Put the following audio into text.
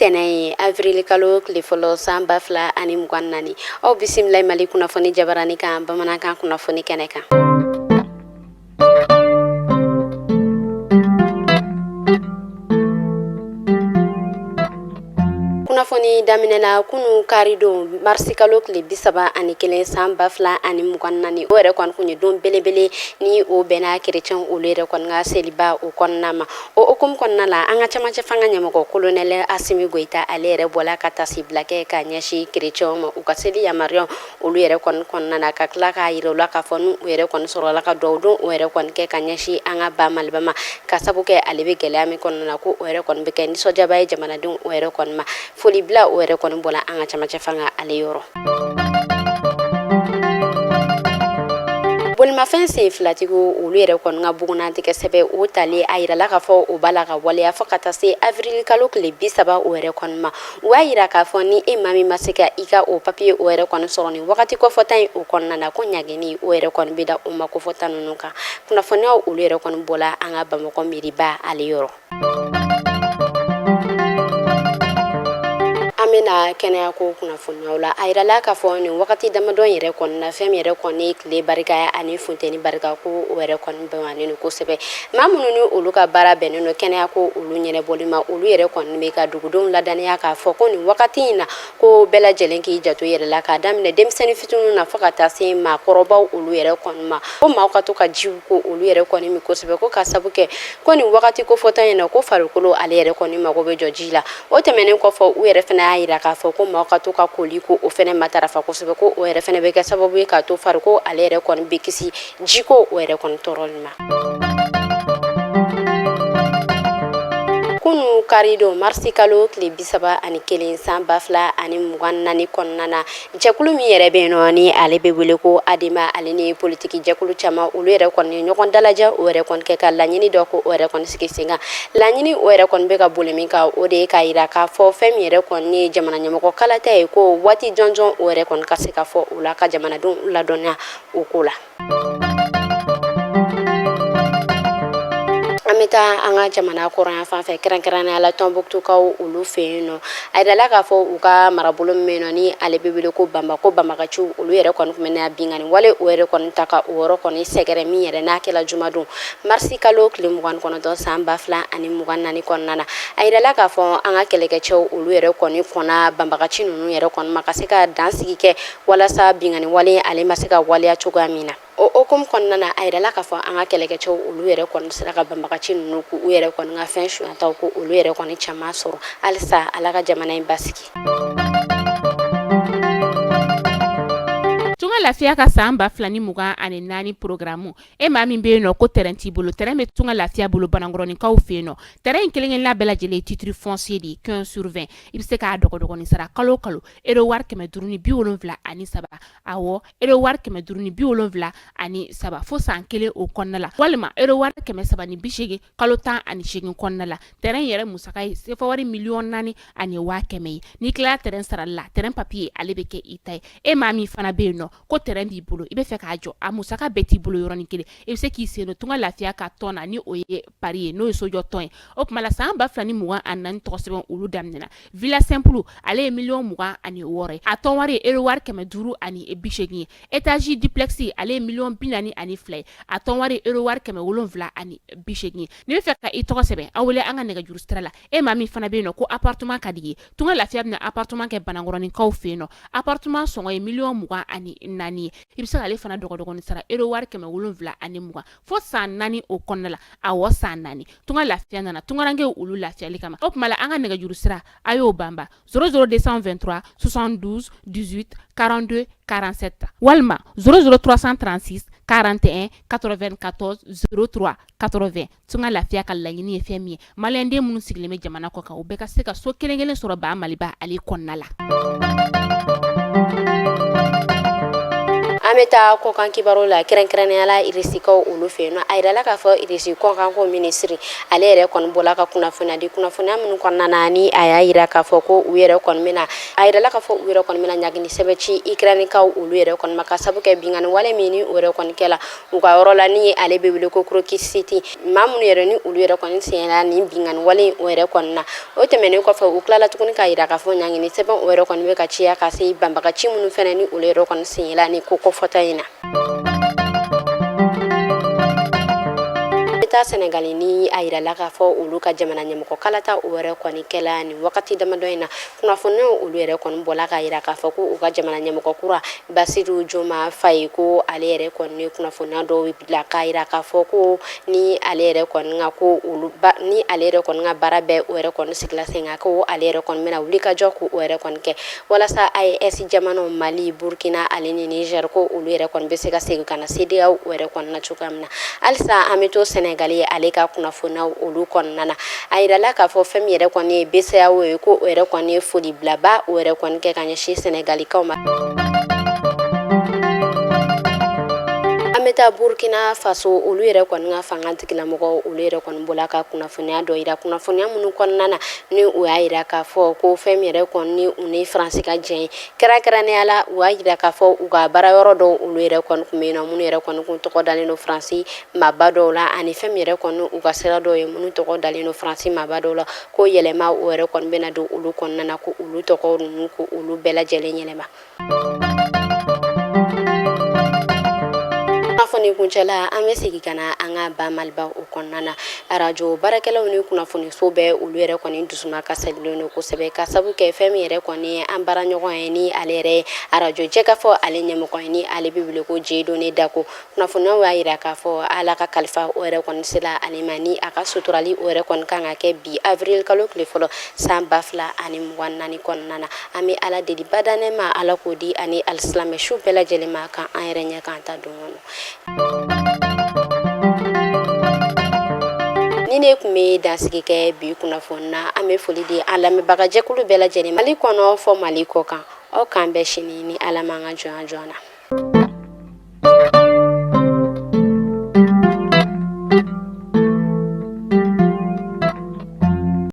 Bitene avril kalo tile fɔlɔ san 2024 aw bisimilai Mali kunnafoni jabarani kan bamanankan kunnafoni kɛnɛ kan. Kunnafoni daminɛna kunu karidon marisi kalo tile 31 san 2024 o yɛrɛ kɔni kun ye don belebele ni o bɛnna kerecɛn olu yɛrɛ kɔni ka seliba o kɔnɔna ma. O hukumu kɔnɔna la an ka camancɛ fanga ɲɛmɔgɔ kolonɛl Asimi Goita ale yɛrɛ bɔla ka tasibila kɛ ka ɲɛsin kerecɛnw ma u ka seli yamaruya olu yɛrɛ kɔni kɔnɔna na ka tila k'a yira u la k'a fɔ n'u yɛrɛ kɔni sɔrɔla ka duwawu don o yɛrɛ kɔni kɛ ka ɲɛsin an ka ba Maliba ma ka sabu kɛ ale bɛ gɛlɛya min kɔnɔna na ko o yɛrɛ kɔni bɛ kɛ nisɔndiyaba ye jamanadenw o yɛrɛ kɔni ma. Foli bila o yɛrɛ kɔni bɔla an ka camancɛ fanga ale yɔrɔ. Bolimafɛn sen filatigiw olu yɛrɛ kɔni ka bugunnatigɛ sɛbɛn o tali a yirala k'a fɔ o b'a la ka waleya fɔ ka taa se avril kalo tile 30 o yɛrɛ kɔni ma. U y'a yira k'a fɔ ni e maa min ma se ka i ka o papiye o yɛrɛ kɔni sɔrɔ nin wagati kɔfɔta in o kɔnɔna na ko ɲagini o yɛrɛ kɔni bɛ da o ma kɔfɔta ninnu kan. Kunnafoniyaw olu yɛrɛ kɔni bɔla an ka Bamakɔ miiriba ale yɔrɔ. An bɛna kɛnɛya ko kunnafoniyaw la a yirala k'a fɔ nin wagati damadɔ yɛrɛ kɔni na fɛn min yɛrɛ kɔni tile barika ani funteni barika ko o yɛrɛ kɔni bɛnnen don kosɛbɛ. Maa minnu ni olu ka baara bɛnnen don kɛnɛya ko olu ɲɛnɛbɔli ma olu yɛrɛ kɔni bɛ ka dugudenw ladaniya k'a fɔ ko nin wagati in na ko bɛɛ lajɛlen k'i janto yɛrɛ la k'a daminɛ denmisɛnnin fitininw na fɔ ka taa se maakɔrɔbaw olu yɛrɛ kɔni ma ko maaw ka to ka jiw ko olu yɛrɛ kɔni min kosɛbɛ ko ka sabu kɛ ko nin wagati kofɔta in na ko farikolo ale yɛrɛ kɔni mago bɛ jɔ ji la. O tɛmɛnen kɔfɛ u yɛrɛ fana y'a yira k'a fɔ ko maaw ka to ka koli ko o fɛnɛ matarafa kosɛbɛ ko o yɛrɛ fɛnɛ bɛ kɛ sababu ye k'a to fariko ale yɛrɛ kɔni bɛ kisi jiko o yɛrɛ kɔni tɔɔrɔli ma. Kunu karidon marisi kalo tile 31 san 2024 kɔnɔna na jɛkulu min yɛrɛ bɛ yen nɔ ni ale bɛ wele ko ADEMA ale ni politiki jɛkulu caman olu yɛrɛ kɔni ɲɔgɔn dalajɛ o yɛrɛ kɔni kɛ ka laɲini dɔ ko o yɛrɛ kɔni sigi sen kan. Laɲini o yɛrɛ kɔni bɛ ka boli min kan o de ye k'a yira k'a fɔ fɛn min yɛrɛ kɔni ye jamana ɲɛmɔgɔ kalata ye ko waati jɔnjɔn o yɛrɛ kɔni ka se ka fɔ o la ka jamanadenw ladɔnniya o ko la. An bɛ taa an ka jamana kɔrɔnya fan fɛ kɛrɛnkɛrɛnnenya la Tɔnbɔkutukaw olu fɛ yen nɔ a yirala k'a fɔ u ka marabolo min bɛ yen nɔ ni ale bɛ wele ko banbagaciw olu yɛrɛ kɔni tun bɛ na binkani wale o yɛrɛ kɔni ta ka o yɔrɔ kɔni sɛgɛrɛ min yɛrɛ n'a kɛla jumadon marisi kalo tile 29 san 2024 kɔnɔna na a yirala k'a fɔ an ka kɛlɛkɛcɛw olu yɛrɛ kɔni kɔnna banbagaci ninnu yɛrɛ kɔni ma ka se ka dansigi kɛ walasa binkani wale ale ma se ka waleya cogoya min na. O hukumu kɔnɔna na a yirala k'a fɔ an ka kɛlɛkɛcɛw olu yɛrɛ kɔni sera ka banbagaci ninnu k'u yɛrɛ kɔni ka fɛn suyataw ko olu yɛrɛ kɔni caman sɔrɔ halisa ala ka jamana in basigi. Tunga lafiya ka san 2024 programme e maa min bɛ yen nɔ ko terrain t'i bolo terrain bɛ tunga lafiya bolo banankɔrɔninkaw fɛ yen nɔ terrain kelen-kelenna bɛɛ lajɛlen titre foncier de 15/20 i bɛ se k'a dɔgɔdɔgɔnin sara kalo kalo euro wari 573 awɔ euro wari 573 fo san kelen o kɔnɔna la walima euro wari 380 kalo 18 kɔnɔna la terrain yɛrɛ musaka ye sefa wari 4,400,000 ye n'i tilala terrain sarali la terrain papier ale bɛ kɛ i ta ye e maa min fana bɛ yen nɔ ko terrain b'i bolo i bɛ fɛ k'a jɔ a musaka bɛɛ t'i bolo yɔrɔnin kelen i bɛ se k'i sen don tunga lafiya ka tɔn na ni o ye pari ye n'o ye sojɔ tɔn ye o tuma la san 2024 tɔgɔ sɛbɛn olu daminɛna villa simple ale ye 26,000,000 ye a tɔn wari ye euro wari 580 ye étage duplex ale ye 42,000,000 ye a tɔn wari ye euro wari 780 ye n'i bɛ fɛ ka i tɔgɔ sɛbɛn a wele an ka nɛgɛjuru sira la e maa min fana bɛ yen nɔ ko appartement ka di ye tunga lafiya bɛna appartement kɛ banankɔrɔninkaw fɛ yen nɔ appartement sɔngɔ ye 24,000,000 ye i bɛ se k'ale fana dɔgɔdɔgɔnin sara euro wari 720 fo san 4 o kɔnɔna la awɔ san 4 tunga lafiya nana tungarankew olu lafiyali kama o tuma la an ka nɛgɛjuru sira a y'o banba 00223 72 18 42 47 walima 00336 41 94 03 80 tunga lafiya ka laɲini ye fɛn min ye maliyɛnden minnu sigilen bɛ jamana kɔ kan u bɛɛ ka se ka so kelen-kelen sɔrɔ ba Maliba ale kɔnɔna la. an bɛ taa kɔkan kibaru la kɛrɛnkɛrɛnnenya la irisikaw olu fɛ yen nɔ a yirala k'a fɔ irisi kɔkan ko minisiri ale yɛrɛ kɔni bɔla ka kunnafoniya di kunnafoniya minnu kɔnɔna na ni a y'a yira k'a fɔ ko u yɛrɛ kɔni bɛna a yirala k'a fɔ u yɛrɛ kɔni bɛna ɲagini sɛbɛn ci ikranikaw olu yɛrɛ kɔni ma ka sabu kɛ bingani wale min ni o yɛrɛ kɔni kɛla u ka yɔrɔ la ni ale bɛ wele ko krokisiti maa minnu yɛrɛ ni olu yɛrɛ kɔni senyɛla ni bingani wale o yɛrɛ kɔni na o tɛmɛnen kɔfɛ u tilala tuguni k'a yira k'a fɔ ɲagini sɛbɛn o yɛrɛ kɔni bɛ ka ciya ka se banbagaci minnu fɛnɛ ni olu yɛrɛ kɔni senyɛla ni ko kɔfɔta in na Senegali ni a yirala k'a fɔ olu ka jamana ɲɛmɔgɔ kalata o yɛrɛ kɔni kɛla ni wagati damadɔ in na kunnafoniyaw olu yɛrɛ kɔni bɔla k'a yira k'a fɔ ko u ka jamana ɲɛmɔgɔ kura Basiru Joma Faye ko ale yɛrɛ kɔni ye kunnafoniya dɔw bila k'a yira k'a fɔ ko ni ale yɛrɛ kɔni ka ko olu ni ale yɛrɛ kɔni ka baara bɛɛ o yɛrɛ kɔni sigila sen kan ko ale yɛrɛ kɔni bɛna wuli ka jɔ ko o yɛrɛ kɔni kɛ walasa AES jamanaw Mali Burkina ale ni Niger ko olu yɛrɛ kɔni bɛ se ka segin ka na CEDEAO o yɛrɛ kɔni na cogoya min na halisa an bɛ to Senegali ale ka kunnafoniyaw olu kɔnɔna na a yirala k'a fɔ fɛn min yɛrɛ kɔni ye BCEAO ye ko o yɛrɛ kɔni ye foli bilaba o yɛrɛ kɔni kɛ ka ɲɛsin Senegalikaw ma an bɛ taa Burkina Faso olu yɛrɛ kɔni ka fanga tigilamɔgɔw olu yɛrɛ kɔni bɔla ka kunnafoniya dɔ yira kunnafoniya minnu kɔnɔna na ni o y'a yira k'a fɔ ko fɛn min yɛrɛ kɔni ni u ni Faransi ka jɛn ye kɛrɛnkɛrɛnnenya la u y'a yira k'a fɔ u ka baara yɔrɔ dɔw olu yɛrɛ kɔni tun bɛ yen nɔ minnu yɛrɛ kɔni kun tɔgɔ dalen don Faransi maaba dɔw la ani fɛn min yɛrɛ kɔni u ka sira dɔw ye minnu tɔgɔ dalen don Faransi maaba dɔw la ko yɛlɛma o yɛrɛ kɔni bɛna don olu kɔnɔna na ko olu tɔgɔ ninnu ko olu bɛɛ lajɛlen yɛlɛma kunnafoni kuncɛla an bɛ segin ka na an ka ba Maliba o kɔnɔna na arajo baarakɛlaw ni kunnafoniso bɛɛ olu yɛrɛ kɔni dusuma kasɛlilen don kosɛbɛ ka sabu kɛ fɛn min yɛrɛ kɔni ye an baaraɲɔgɔn ye ni ale yɛrɛ ye arajo jɛkafɔ ale ɲɛmɔgɔ ye ni ale bɛ wele ko Dieudonné Dako kunnafoniyaw y'a yira k'a fɔ Ala ka kalifa o yɛrɛ kɔni sela ale ma ni a ka suturali o yɛrɛ kɔni kan ka kɛ bi avril kalo tile fɔlɔ san 2024 kɔnɔna na an bɛ Ala deli badanɛ ma Ala k'o di ani alisilamɛ su bɛɛ lajɛlen ma kan an yɛrɛ ɲɛ k'an ta don kɔnɔ ni ne kun bɛ dansigi kɛ bi kunnafoni na an bɛ foli di an lamɛnbagajɛkulu bɛɛ lajɛlen Mali kɔnɔ fɔ Mali kɔ kan aw k'an bɛɛ sini ni Ala man ka jɔnya jɔn na